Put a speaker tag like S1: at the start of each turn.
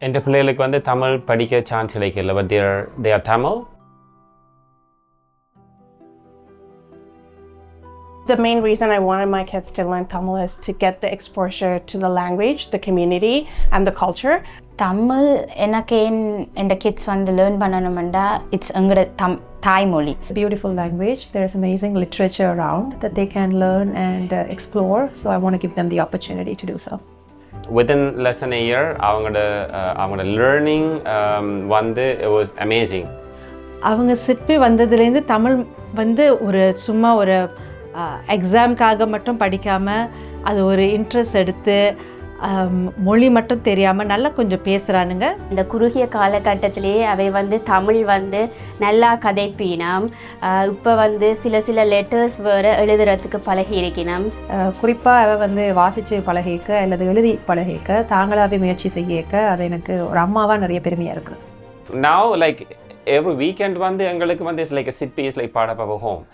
S1: என்ற பிள்ளைகளுக்கு வந்து தமிழ் படிக்க சான்ஸ் கிடைக்கல, but they are Tamil.
S2: The main reason I wanted my kids to learn Tamil is to get the exposure to the language, the community and the culture.
S3: Tamil எனக்கு என் kids வந்து learn பண்ணணுமெண்டா it's எங்களோட தாய்மொழி.
S4: Beautiful language. There is amazing literature around that they can learn and explore. So I want to give them the opportunity to do so.
S1: Within less than a year, அவங்களோட learning வந்து it was amazing.
S5: அவங்க சிற்பி வந்ததுலேருந்து தமிழ் வந்து சும்மா ஒரு எக்ஸாம்க்காக மட்டும் படிக்காமல் அது ஒரு இன்ட்ரெஸ்ட் எடுத்து மொழி மட்டும் தெரியாமல் நல்லா கொஞ்சம் பேசுகிறானுங்க.
S6: இந்த குறுகிய காலகட்டத்திலேயே அவை வந்து தமிழ் வந்து நல்லா கதைப்பினம். இப்போ வந்து சில லெட்டர்ஸ் வேறு எழுதுறதுக்கு பழகி இருக்கணும்.
S4: குறிப்பாக அவ வந்து வாசித்து பழகிக்க அல்லது எழுதி பழகிக்க தாங்களாகவே முயற்சி செய்யக்க அது எனக்கு ஒரு அம்மாவாக நிறைய பெருமையாக இருக்குது.
S1: Now like every weekend வந்து எங்களுக்கு வந்து it's like a Siddhi is like part of our home.